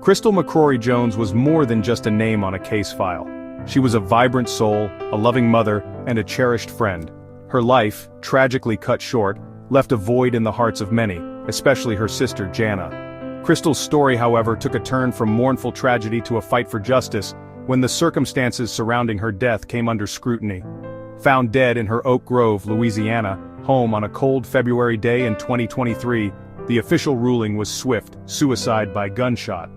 Crystal Mccrory Jones was more than just a name on a case file. She was a vibrant soul, a loving mother, and a cherished friend. Her life, tragically cut short, left a void in the hearts of many, especially her sister Jana. Crystal's story, however, took a turn from mournful tragedy to a fight for justice when the circumstances surrounding her death came under scrutiny. Found dead in her Oak Grove, Louisiana, home on a cold February day in 2023, the official ruling was swift: suicide by gunshot.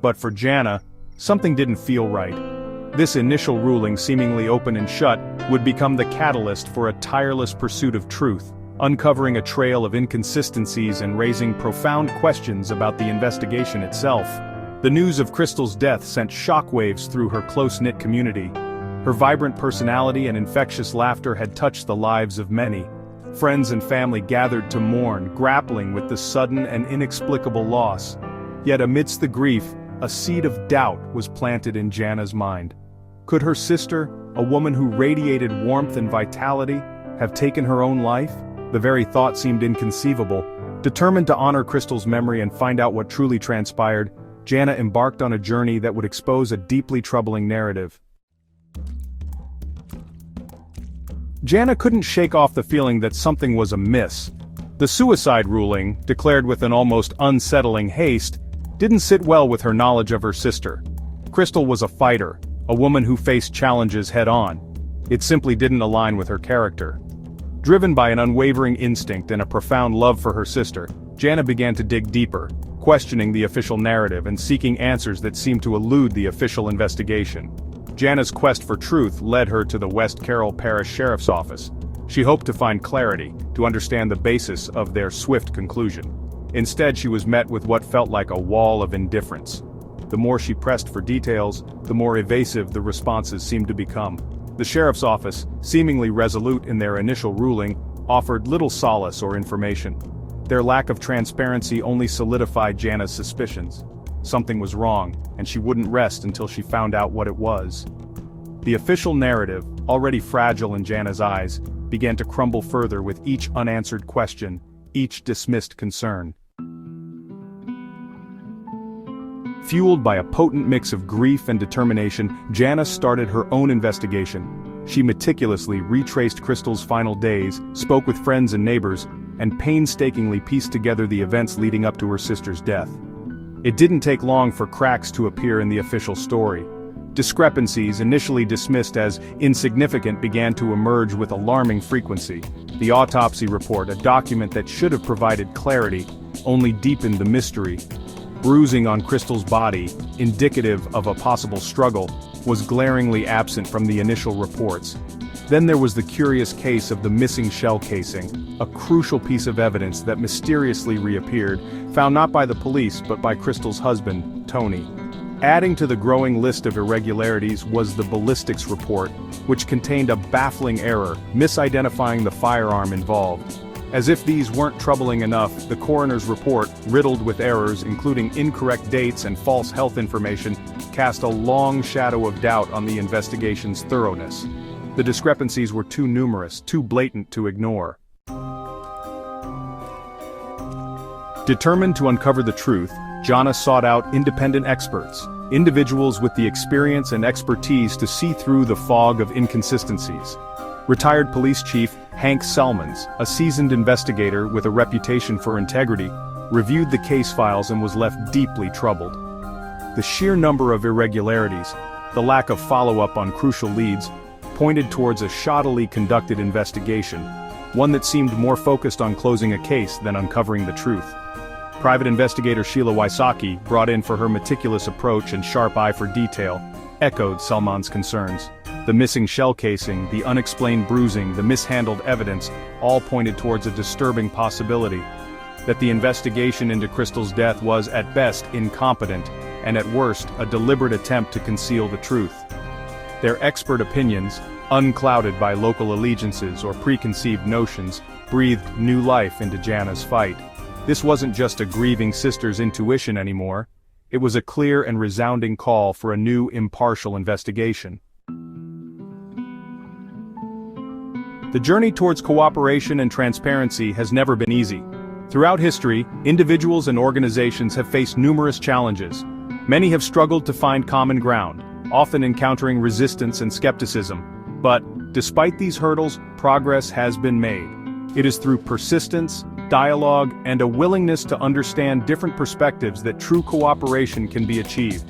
But for Jana, something didn't feel right. This initial ruling, seemingly open and shut, would become the catalyst for a tireless pursuit of truth, uncovering a trail of inconsistencies and raising profound questions about the investigation itself. The news of Crystal's death sent shockwaves through her close-knit community. Her vibrant personality and infectious laughter had touched the lives of many. Friends and family gathered to mourn, grappling with the sudden and inexplicable loss. Yet amidst the grief, a seed of doubt was planted in Jana's mind. Could her sister, a woman who radiated warmth and vitality, have taken her own life? The very thought seemed inconceivable. Determined to honor Crystal's memory and find out what truly transpired, Jana embarked on a journey that would expose a deeply troubling narrative. Jana couldn't shake off the feeling that something was amiss. The suicide ruling, declared with an almost unsettling haste, didn't sit well with her knowledge of her sister. Crystal was a fighter, a woman who faced challenges head-on. It simply didn't align with her character. Driven by an unwavering instinct and a profound love for her sister, Jana began to dig deeper, questioning the official narrative and seeking answers that seemed to elude the official investigation. Jana's quest for truth led her to the West Carroll Parish Sheriff's Office. She hoped to find clarity, to understand the basis of their swift conclusion. Instead, she was met with what felt like a wall of indifference. The more she pressed for details, the more evasive the responses seemed to become. The sheriff's office, seemingly resolute in their initial ruling, offered little solace or information. Their lack of transparency only solidified Jana's suspicions. Something was wrong, and she wouldn't rest until she found out what it was. The official narrative, already fragile in Jana's eyes, began to crumble further with each unanswered question, each dismissed concern. Fueled by a potent mix of grief and determination, Jana started her own investigation. She meticulously retraced Crystal's final days, spoke with friends and neighbors, and painstakingly pieced together the events leading up to her sister's death. It didn't take long for cracks to appear in the official story. Discrepancies, initially dismissed as insignificant, began to emerge with alarming frequency. The autopsy report, a document that should have provided clarity, only deepened the mystery. Bruising on Crystal's body, indicative of a possible struggle, was glaringly absent from the initial reports. Then there was the curious case of the missing shell casing, a crucial piece of evidence that mysteriously reappeared, found not by the police but by Crystal's husband, Tony. Adding to the growing list of irregularities was the ballistics report, which contained a baffling error, misidentifying the firearm involved. As if these weren't troubling enough, the coroner's report, riddled with errors including incorrect dates and false health information, cast a long shadow of doubt on the investigation's thoroughness. The discrepancies were too numerous, too blatant to ignore. Determined to uncover the truth, Jana sought out independent experts, individuals with the experience and expertise to see through the fog of inconsistencies. Retired Police Chief Hank Salmons, a seasoned investigator with a reputation for integrity, reviewed the case files and was left deeply troubled. The sheer number of irregularities, the lack of follow-up on crucial leads, pointed towards a shoddily conducted investigation, one that seemed more focused on closing a case than uncovering the truth. Private investigator Sheila Wysocki, brought in for her meticulous approach and sharp eye for detail, echoed Salmon's concerns. The missing shell casing, the unexplained bruising, the mishandled evidence, all pointed towards a disturbing possibility: that the investigation into Crystal's death was, at best, incompetent, and at worst, a deliberate attempt to conceal the truth. Their expert opinions, unclouded by local allegiances or preconceived notions, breathed new life into Jana's fight. This wasn't just a grieving sister's intuition anymore. It was a clear and resounding call for a new, impartial investigation. The journey towards cooperation and transparency has never been easy. Throughout history, individuals and organizations have faced numerous challenges. Many have struggled to find common ground, often encountering resistance and skepticism. But, despite these hurdles, progress has been made. It is through persistence, dialogue, and a willingness to understand different perspectives that true cooperation can be achieved.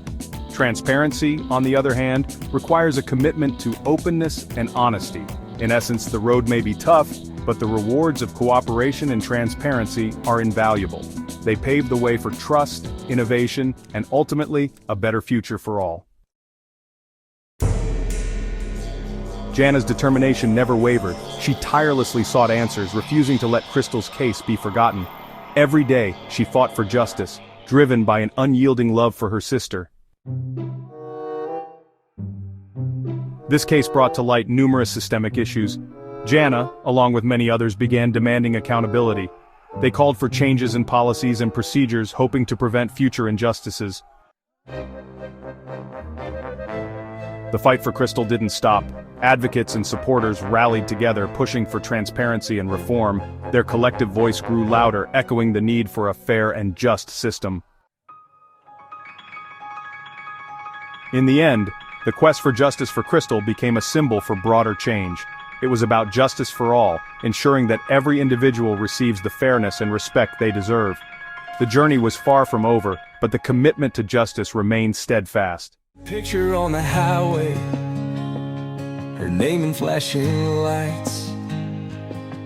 Transparency, on the other hand, requires a commitment to openness and honesty. In essence, the road may be tough, but the rewards of cooperation and transparency are invaluable. They pave the way for trust, innovation, and ultimately, a better future for all. Jana's determination never wavered. She tirelessly sought answers, refusing to let Crystal's case be forgotten. Every day, she fought for justice, driven by an unyielding love for her sister. This case brought to light numerous systemic issues. Jana, along with many others, began demanding accountability. They called for changes in policies and procedures, hoping to prevent future injustices. The fight for Crystal didn't stop. Advocates and supporters rallied together, pushing for transparency and reform. Their collective voice grew louder, echoing the need for a fair and just system. In the end, the quest for justice for Crystal became a symbol for broader change. It was about justice for all, ensuring that every individual receives the fairness and respect they deserve. The journey was far from over, but the commitment to justice remained steadfast. Picture on the highway, her name in flashing lights,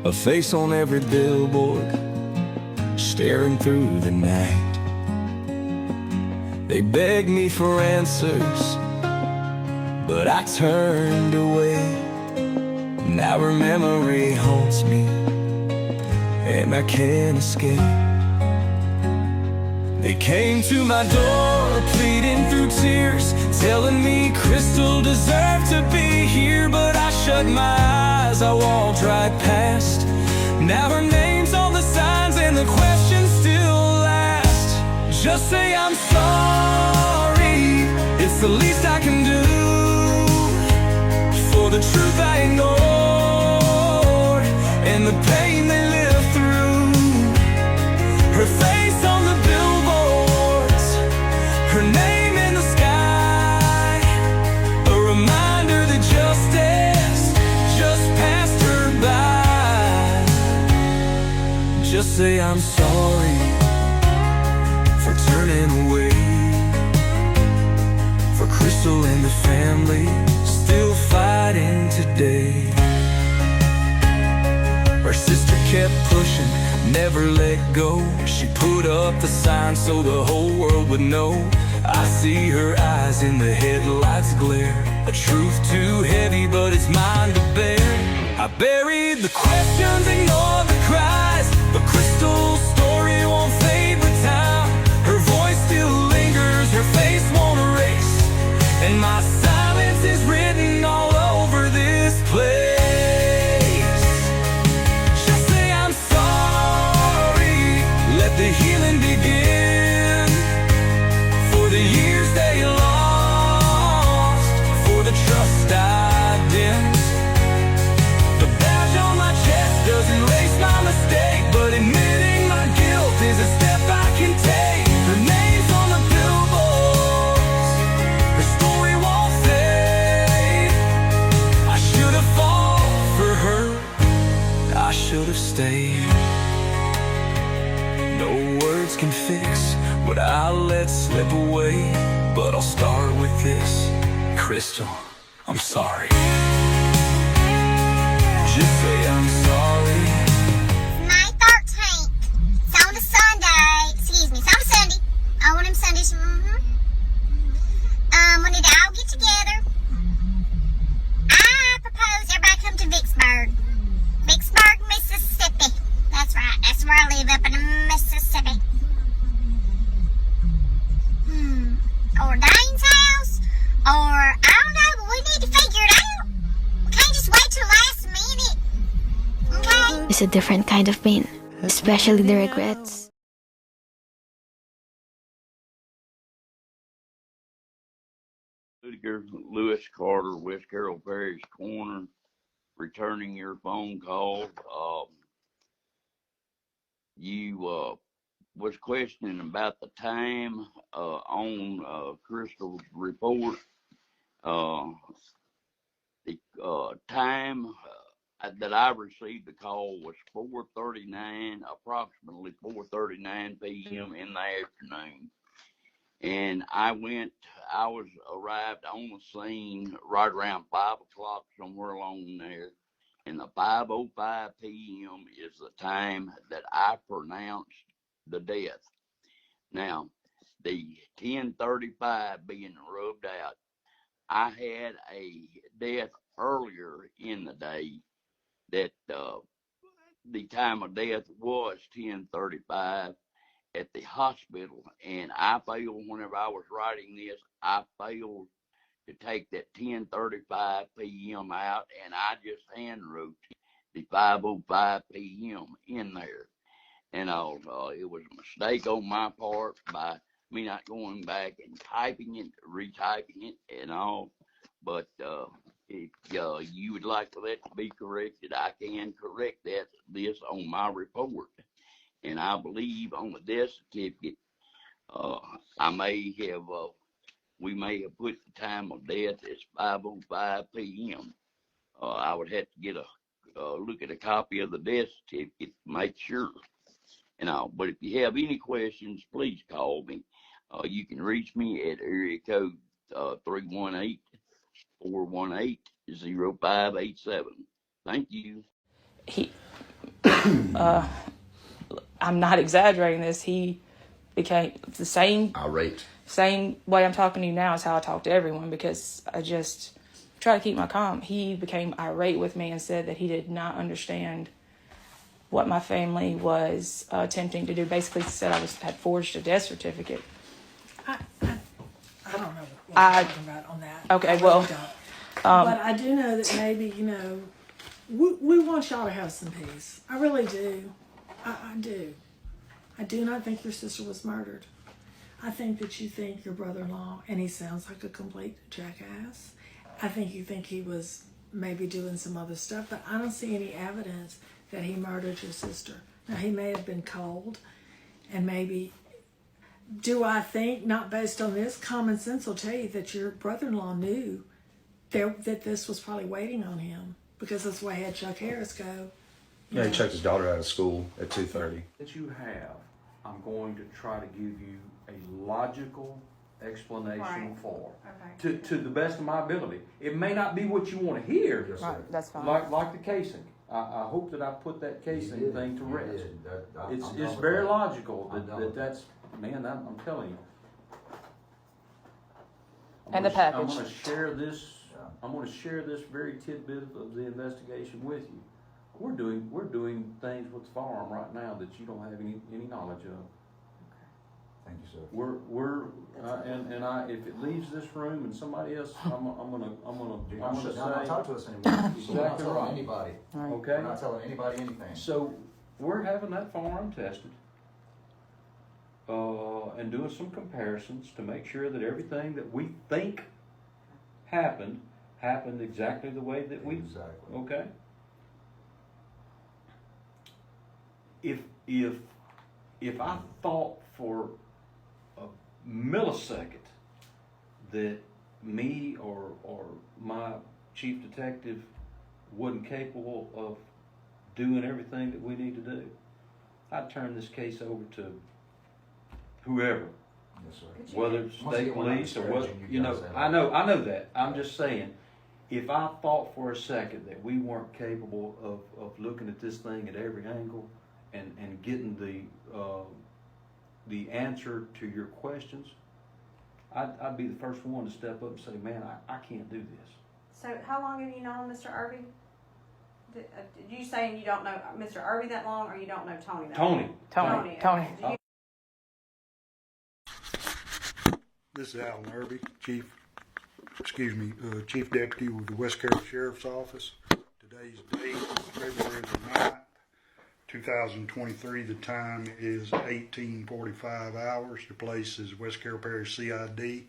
a face on every billboard, staring through the night. They begged me for answers, but I turned away. Now her memory haunts me, and I can't escape. They came to my door, pleading through tears, telling me Crystal deserved to be here. But I shut my eyes, I walked right past. Now her name's on the signs and the questions still last. Just say I'm sorry, it's the least I can do. For the truth I ignored, and the pain they lived through. Her face on the billboards, her name in the sky, a reminder that justice just passed her by. Just say I'm sorry for turning away, for Crystal and the family still fighting today. Her sister kept pushing, never let go. She put up the sign so the whole world would know. I see her eyes in the headlights glare, a truth too heavy but it's mine to bear. I buried the questions, ignored the cries, but Crystal's story won't fade with time. Her voice still lingers, her face won't erase, and my silence is written all over this place. Just say I'm sorry, let the healing begin. For the years they lost, for the trust I dimmed. The badge on my chest doesn't erase my mistake, but admitting my guilt is a step I can take. Her name's on the billboards, her story won't fade. I should have fought for her, I should have stayed. No words can fix what I let slip away, but I'll start with this. Crystal, I'm sorry. Just say I'm sorry. May 13th. It's on a Sunday. Excuse me, it's on a Sunday. Oh, one of them Sundays. We need to all get together. I propose everybody come to Vicksburg. Vicksburg, Mississippi. That's right. That's where I live, up in Mississippi. Or Dane's house. Or, I don't know, but we need to figure it out. We can't just wait till last minute. Okay? It's a different kind of pain, especially the regrets. Lewis Carter, West Carroll Parish Corner, returning your phone call. You was questioning about the time on Crystal's report. The time that I received the call was 4:39, approximately 4:39 p.m. in the afternoon. And I arrived on the scene right around 5 o'clock, somewhere along there. And the 5:05 p.m. is the time that I pronounced the death. Now, the 10:35 being rubbed out, I had a death earlier in the day that the time of death was 10:35 at the hospital, and I failed whenever I was writing this. I failed to take that 10:35 p.m. out, and I just hand wrote the 5:05 p.m. in there. And it was a mistake on my part by me not going back and typing it, retyping it, and all. But if you would like for that to be corrected, I can correct this on my report. And I believe on the death certificate, we may have put the time of death as 5:05 p.m. I would have to get a look at a copy of the death certificate to make sure. But if you have any questions, please call me. You can reach me at area code 318-418-0587. Thank you. I'm not exaggerating this. He became the same irate. Same way I'm talking to you now is how I talk to everyone, because I just try to keep my calm. He became irate with me and said that he did not understand what my family was attempting to do. Basically said I had forged a death certificate. I don't know what you're talking about on that. Okay, I really well, don't. But I do know that maybe, we want y'all to have some peace. I really do. I do. I do not think your sister was murdered. I think that you think your brother-in-law, and he sounds like a complete jackass. I think you think he was maybe doing some other stuff, but I don't see any evidence that he murdered your sister. Now, he may have been cold, and maybe, do I think, not based on this, common sense will tell you that your brother-in-law knew that this was probably waiting on him, because that's why he had Chuck Harris go. Yeah, he checked his daughter out of school at 2:30. That you have, I'm going to try to give you a logical explanation for, to the best of my ability. It may not be what you want to hear. Yes, sir. Right, that's fine. Like the casing. I hope that I put that casing thing to rest. It's I'm very glad. logical that's, man, I'm telling you. And the package. I'm going to share this. I'm going to share this very tidbit of the investigation with you. We're doing things with the firearm right now that you don't have any knowledge of. Thank you, sir. If it leaves this room and somebody else, I'm gonna You're not say, talk to us anymore. We're not Exactly telling right. anybody. okay. We're not telling anybody anything. So we're having that firearm tested, and doing some comparisons to make sure that everything that we think happened exactly the way that we. Exactly. Okay. If I thought for a millisecond that me or my chief detective wasn't capable of doing everything that we need to do, I'd turn this case over to whoever, Yes, sir. whether it's Once state again, we're not police or what, discouraging you guys at I all. know that. I'm just saying, if I thought for a second that we weren't capable of looking at this thing at every angle and getting the answer to your questions, I'd be the first one to step up and say, man, I can't do this. So how long have you known Mr. Irby? Did you saying you don't know Mr. Irby that long, or you don't know Tony that long? Tony. Tony. Okay. This is Alan Irby, Chief Deputy with the West Carroll Sheriff's Office. Today's date is February the 9th, 2023. The time is 18:45 hours. The place is West Carroll Parish CID.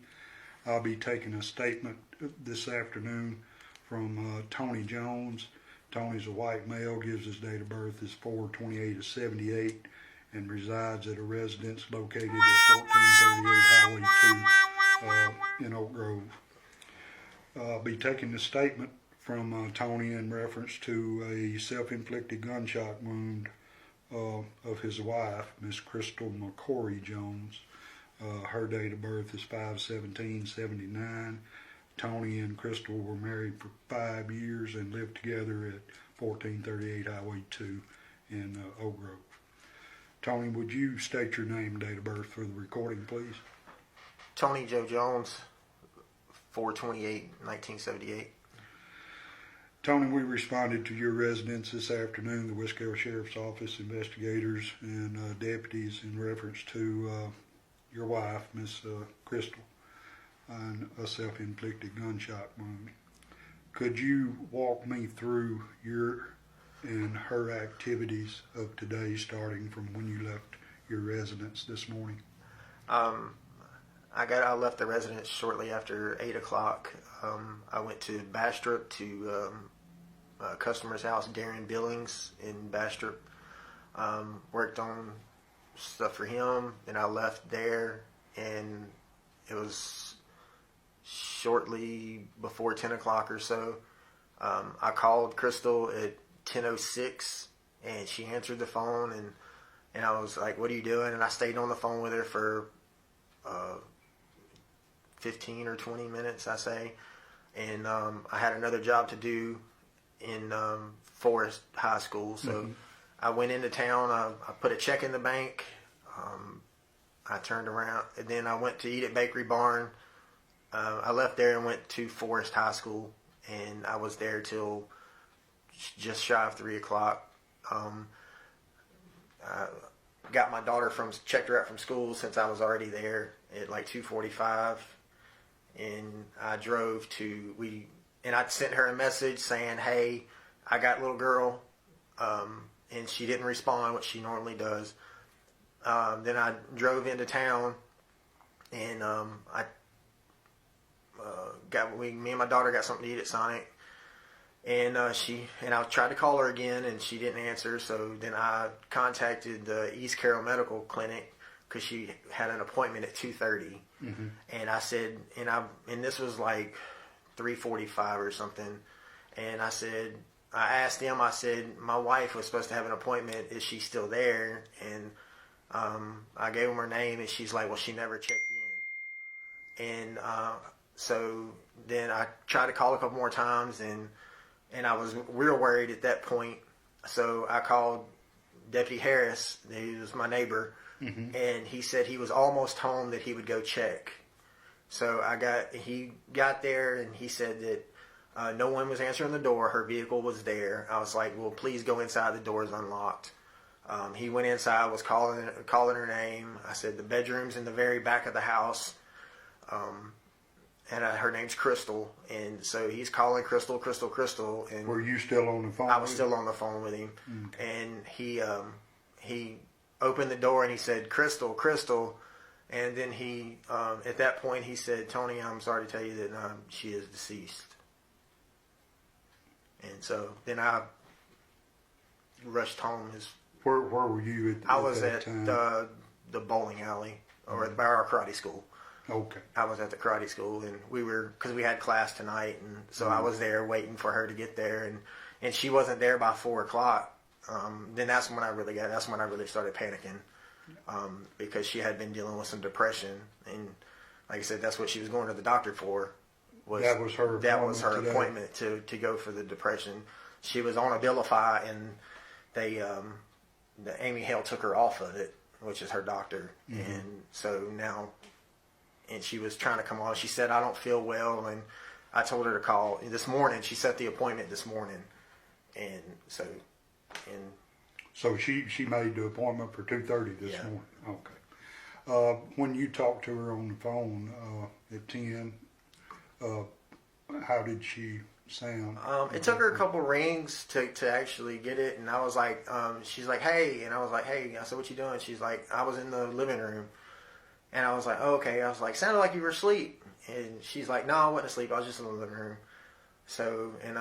I'll be taking a statement this afternoon from Tony Jones. Tony's a white male, gives his date of birth is 4/28/78, and resides at a residence located at 1438 Highway 2 in Oak Grove. I'll be taking the statement from Tony in reference to a self-inflicted gunshot wound of his wife, Miss Crystal Mccrory Jones. Her date of birth is 5/17/79. Tony and Crystal were married for 5 years and lived together at 1438 Highway 2 in Oak Grove. Tony, would you state your name and date of birth for the recording, please? Tony Joe Jones, 4/28/1978. Tony, we responded to your residence this afternoon, the Westcaro Sheriff's Office investigators and deputies, in reference to your wife, Miss Crystal, and a self-inflicted gunshot wound. Could you walk me through your and her activities of today, starting from when you left your residence this morning? I left the residence shortly after 8 o'clock. I went to Bastrop to a customer's house, Darren Billings in Bastrop. Worked on stuff for him, and I left there, and it was shortly before 10 o'clock or so. I called Crystal at 10:06, and she answered the phone, and I was like, "What are you doing?" And I stayed on the phone with her for 15 or 20 minutes, I say. And I had another job to do in Forest High School, so I went into town. I put a check in the bank. I turned around, and then I went to eat at Bakery Barn. I left there and went to Forest High School, and I was there till just shy of 3 o'clock. I got my daughter checked her out from school, since I was already there at like 2:45, and I drove and I sent her a message saying, "Hey, I got little girl," and she didn't respond, which she normally does. Then I drove into town, and me and my daughter got something to eat at Sonic, and I tried to call her again, and she didn't answer. So then I contacted the East Carroll Medical Clinic, because she had an appointment at 2:30, and I said, and this was like 3:45 or something, and I asked them, I said, "My wife was supposed to have an appointment. Is she still there?" And I gave them her name, and she's like, "Well, she never checked in." And so then I tried to call a couple more times, and I was real worried at that point. So I called Deputy Harris, who was my neighbor, and he said he was almost home, that he would go check. So he got there, and he said that no one was answering the door. Her vehicle was there. I was like, "Well, please go inside. The door is unlocked." He went inside, was calling her name. I said, "The bedroom's in the very back of the house." And her name's Crystal. And so he's calling Crystal, Crystal, Crystal. And were you still on the phone? I was still on the phone with him. And he opened the door, and he said, "Crystal, Crystal." And then he, at that point, he said, "Tony, I'm sorry to tell you that she is deceased." And so then I rushed home. Where were you at I was that at time? the bowling alley, or by our karate school. Okay. I was at the karate school, and because we had class tonight, and so I was there waiting for her to get there, and she wasn't there by 4 o'clock. Then that's when I really started panicking, because she had been dealing with some depression, and like I said, that's what she was going to the doctor for. That was her appointment to go for the depression. She was on Abilify, and Amy Hale took her off of it, which is her doctor, and so now. And she was trying to come on. She said, "I don't feel well," and I told her to call this morning. She set the appointment this morning, and so she made the appointment for 2:30 this morning. Okay. When you talked to her on the phone at 10, how did she sound? It took her a couple rings to actually get it, and I was like, she's like, "Hey," and I was like, "Hey," I said, "What you doing?" She's like, "I was in the living room." And I was like, "Oh, okay." I was like, "Sounded like you were asleep." And she's like, "No, I wasn't asleep. I was just in the living room." So, and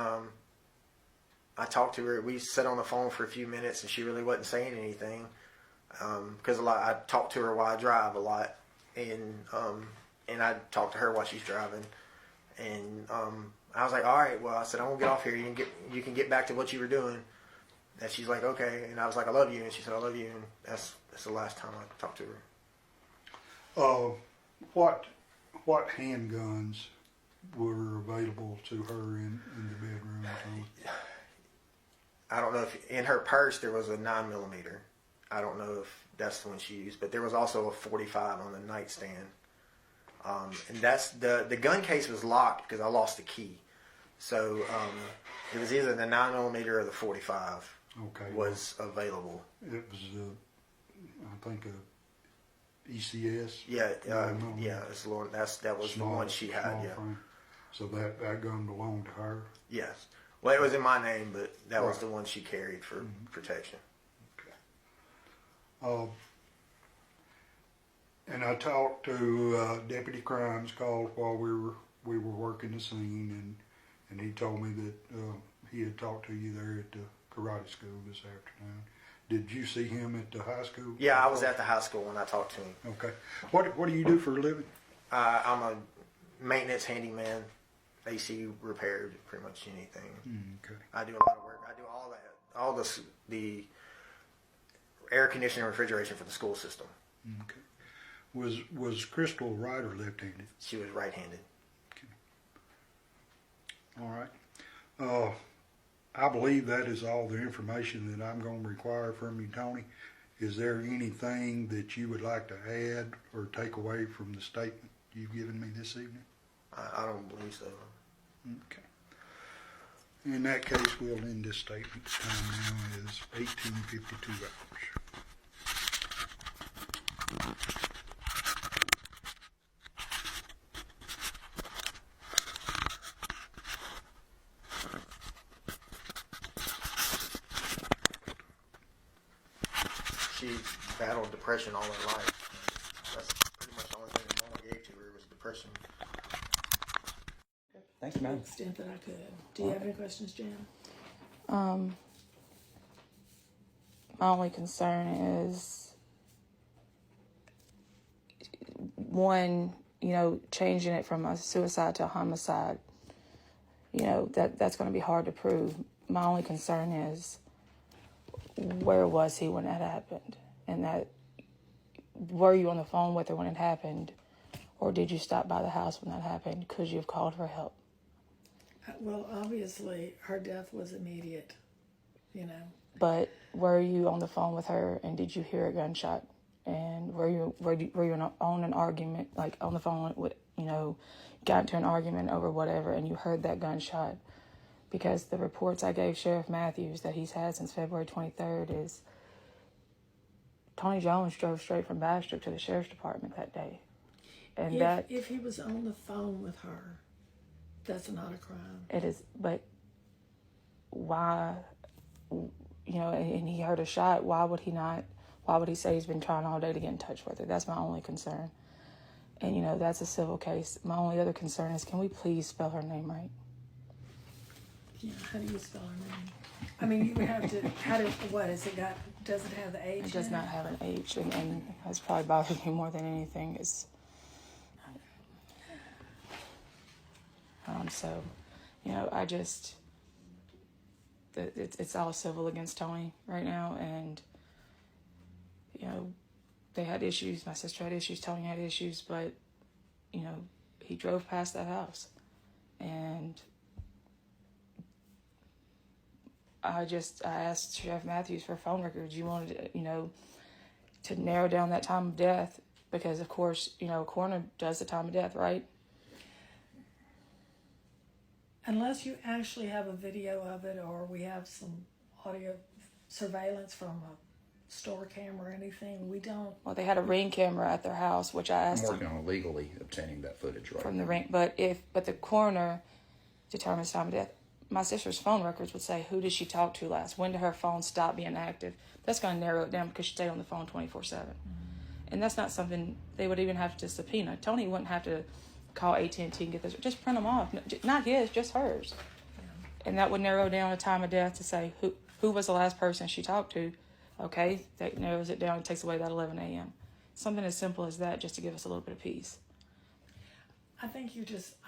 I talked to her. We sat on the phone for a few minutes, and she really wasn't saying anything. because I talk to her while I drive a lot, and I talk to her while she's driving, and I was like, all right, well, I said, I'm gonna get off here. You can get back to what you were doing. And she's like, okay. And I was like, I love you. And she said, I love you. And that's the last time I talked to her. What handguns were available to her in the bedroom? I don't know if in her purse there was a 9mm. I don't know if that's the one she used, but there was also a .45 on the nightstand. And that's the gun case was locked because I lost the key. So it was either the 9mm or the .45 was available. It was, I think, a ECS. Yeah, it's that was Small, the one she had. Yeah. frame. So that gun belonged to her. Yes. Well, it was in my name, but that was the one she carried for protection. Okay. And I talked to Deputy Crimes, called while we were working the scene, and he told me that he had talked to you there at the karate school this afternoon. Did you see him at the high school? Yeah, I was at the high school when I talked to him. Okay. What do you do for a living? I'm a maintenance handyman, AC repair, pretty much anything. Okay. I do a lot of work. I do all that, all the air conditioning and refrigeration for the school system. Okay. Was Crystal right or left-handed? She was right-handed. Okay. All right. I believe that is all the information that I'm going to require from you, Tony. Is there anything that you would like to add or take away from the statement you've given me this evening? I don't believe so. Okay. In that case, we'll end this statement. The time now is 18:52 hours. She battled depression all her life. That's pretty much the only thing the mama gave to her was depression. Thanks, To man. the extent that I could. Do you have any questions, Jan? My only concern is, one, changing it from a suicide to a homicide. That's going to be hard to prove. My only concern is, where was he when that happened? And that, were you on the phone with her when it happened? Or did you stop by the house when that happened? Could you have called for help? Well, obviously, her death was immediate, But were you on the phone with her, and did you hear a gunshot? And were you on an argument, like on the phone with, got into an argument over whatever, and you heard that gunshot? Because the reports I gave Sheriff Matthews that he's had since February 23rd is Tony Jones drove straight from Bastrop to the Sheriff's Department that day. And if he was on the phone with her, that's not a crime. It is, but why, and he heard a shot, why would he say he's been trying all day to get in touch with her? That's my only concern. And, that's a civil case. My only other concern is, can we please spell her name right? Yeah, how do you spell her name? I mean, you would have to, does it have the H? It does not have an H, and that's probably bothered me more than anything is, so, I just, it's all civil against Tony right now, and, they had issues, my sister had issues, Tony had issues, but, he drove past that house, and I asked Sheriff Matthews for phone records. You wanted, to narrow down that time of death, because of course, a coroner does the time of death, right? Unless you actually have a video of it, or we have some audio surveillance from a store camera or anything, we don't. Well, they had a Ring camera at their house, which I asked I'm working on legally obtaining that footage right from now. the Ring. But the coroner determines time of death. My sister's phone records would say, who did she talk to last? When did her phone stop being active? That's going to narrow it down, because she stayed on the phone 24/7. And that's not something they would even have to subpoena. Tony wouldn't have to call AT&T and get those. Just print them off. Not his, just hers. And that would narrow down the time of death to say who was the last person she talked to. Okay, that narrows it down, takes away that 11 a.m. Something as simple as that, just to give us a little bit of peace. I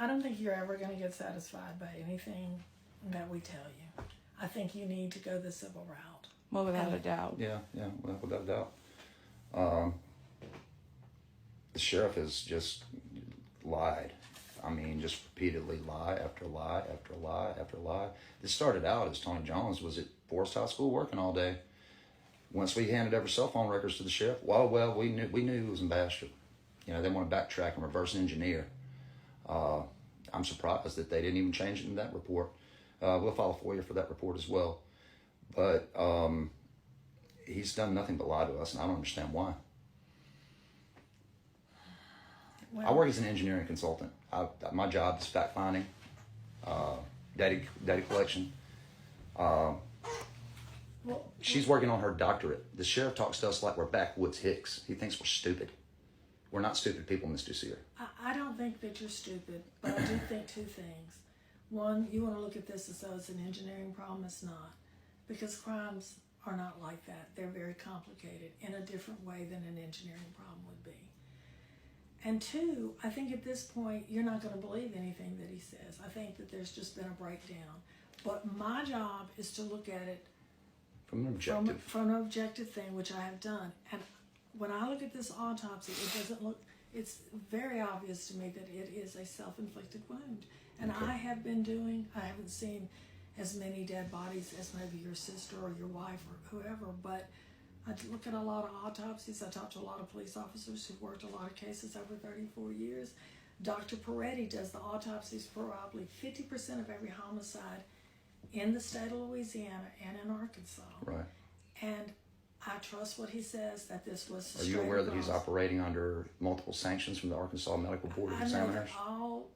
don't think you're ever going to get satisfied by anything that we tell you. I think you need to go the civil route. Well, without a doubt. Yeah, well, without a doubt. The sheriff has just lied. I mean, just repeatedly lie after lie after lie after lie. This started out as Tony Jones was at Forest High School working all day. Once we handed over cell phone records to the sheriff, well, we knew he was in Bastard. You know, they want to backtrack and reverse engineer. I'm surprised that they didn't even change it in that report. We'll file a FOIA for that report as well. But he's done nothing but lie to us, and I don't understand why. Well, I work as an engineering consultant. My job is fact finding, data collection. She's working on her doctorate. The sheriff talks to us like we're backwoods hicks. He thinks we're stupid. We're not stupid people, Ms. Ducier. I don't think that you're stupid, but I do think two things. One, you want to look at this as though it's an engineering problem. It's not. Because crimes are not like that. They're very complicated in a different way than an engineering problem would be. And two, I think at this point, you're not going to believe anything that he says. I think that there's just been a breakdown. But my job is to look at it From an objective. From an objective thing, which I have done. And when I look at this autopsy, it's very obvious to me that it is a self-inflicted wound. And Okay. I haven't seen as many dead bodies as maybe your sister or your wife or whoever, but I look at a lot of autopsies. I talk to a lot of police officers who've worked a lot of cases over 34 years. Dr. Peretti does the autopsies for probably 50% of every homicide in the state of Louisiana and in Arkansas. Right. And I trust what he says, that this was Are you aware that he's operating under multiple sanctions from the Arkansas Medical Board of I know that Examiners? all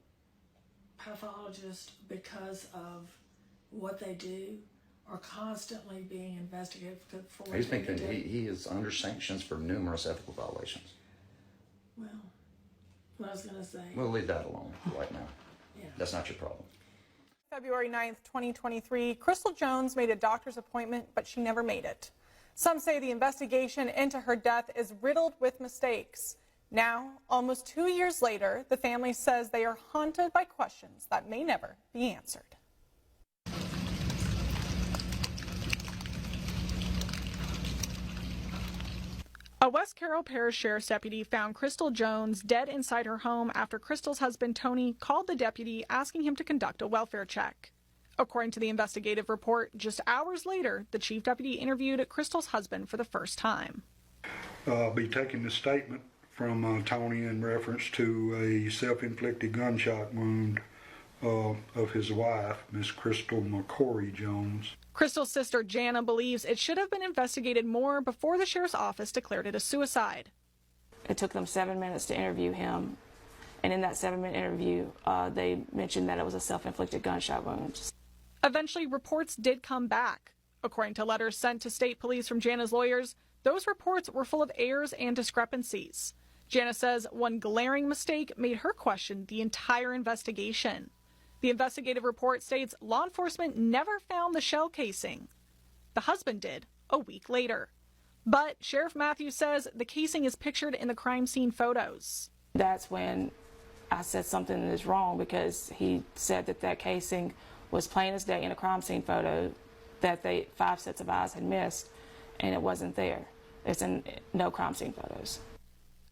pathologists, because of what they do, are constantly being investigated for what He's they been, do. he is under sanctions for numerous ethical violations. Well, what I was going to say. We'll leave that alone right now. Yeah. That's not your problem. February 9th, 2023, Crystal Jones made a doctor's appointment, but she never made it. Some say the investigation into her death is riddled with mistakes. Now, almost 2 years later, the family says they are haunted by questions that may never be answered. A West Carroll Parish Sheriff's deputy found Crystal Jones dead inside her home after Crystal's husband, Tony, called the deputy asking him to conduct a welfare check. According to the investigative report, just hours later, the chief deputy interviewed Crystal's husband for the first time. I'll be taking the statement from Tony in reference to a self-inflicted gunshot wound of his wife, Miss Crystal Mccrory Jones. Crystal's sister, Jana, believes it should have been investigated more before the sheriff's office declared it a suicide. It took them 7 minutes to interview him, and in that 7-minute interview, they mentioned that it was a self-inflicted gunshot wound. Eventually, reports did come back. According to letters sent to state police from Jana's lawyers, those reports were full of errors and discrepancies. Jana says one glaring mistake made her question the entire investigation. The investigative report states law enforcement never found the shell casing. The husband did a week later. But Sheriff Matthews says the casing is pictured in the crime scene photos. That's when I said something is wrong, because he said that that casing was plain as day in a crime scene photo that 5 sets of eyes had missed, and it wasn't there. It's in no crime scene photos.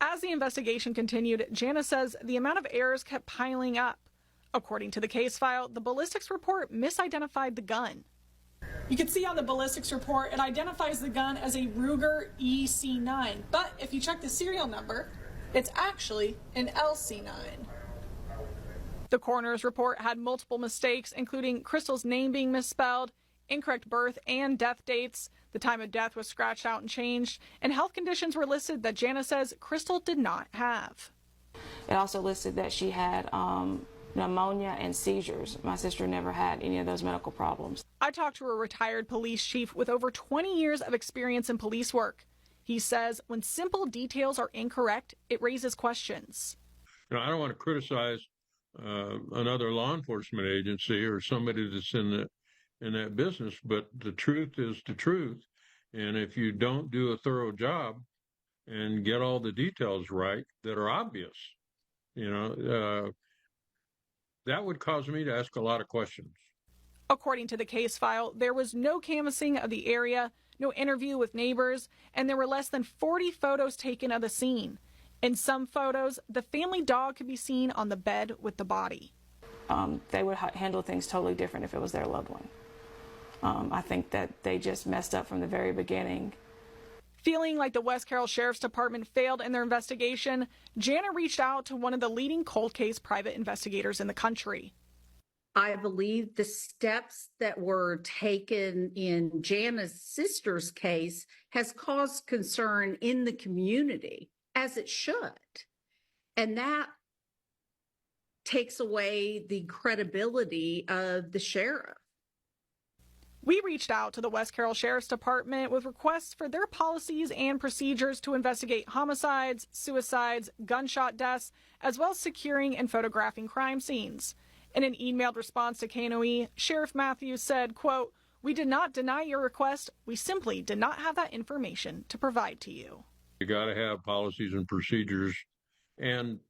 As the investigation continued, Jana says the amount of errors kept piling up. According to the case file, the ballistics report misidentified the gun. You can see on the ballistics report, it identifies the gun as a Ruger EC9, but if you check the serial number, it's actually an LC9. The coroner's report had multiple mistakes, including Crystal's name being misspelled, incorrect birth and death dates, the time of death was scratched out and changed, and health conditions were listed that Jana says Crystal did not have. It also listed that she had pneumonia and seizures. My sister never had any of those medical problems. I talked to a retired police chief with over 20 years of experience in police work. He says when simple details are incorrect, it raises questions. I don't want to criticize another law enforcement agency or somebody that's in that business, but the truth is the truth. And if you don't do a thorough job and get all the details right that are obvious, that would cause me to ask a lot of questions. According to the case file, there was no canvassing of the area, no interview with neighbors, and there were less than 40 photos taken of the scene. In some photos, the family dog could be seen on the bed with the body. They would handle things totally different if it was their loved one. I think that they just messed up from the very beginning. Feeling like the West Carroll Sheriff's Department failed in their investigation, Jana reached out to one of the leading cold case private investigators in the country. I believe the steps that were taken in Jana's sister's case has caused concern in the community, as it should. And that takes away the credibility of the sheriff. We reached out to the West Carroll Sheriff's Department with requests for their policies and procedures to investigate homicides, suicides, gunshot deaths, as well as securing and photographing crime scenes. In an emailed response to KNOE, Sheriff Matthews said, quote, "We did not deny your request. We simply did not have that information to provide to you." You got to have policies and procedures and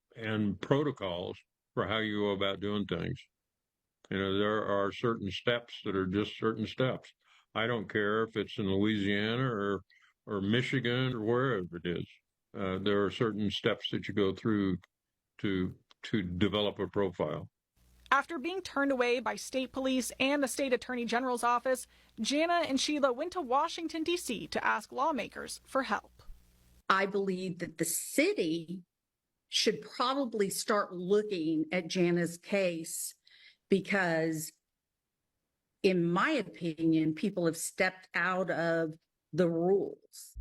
protocols for how you go about doing things. There are certain steps that are just certain steps. I don't care if it's in Louisiana or Michigan or wherever it is. There are certain steps that you go through to develop a profile. After being turned away by state police and the state attorney general's office, Jana and Sheila went to Washington, D.C. to ask lawmakers for help. I believe that the city should probably start looking at Jana's case because, in my opinion, people have stepped out of the rules.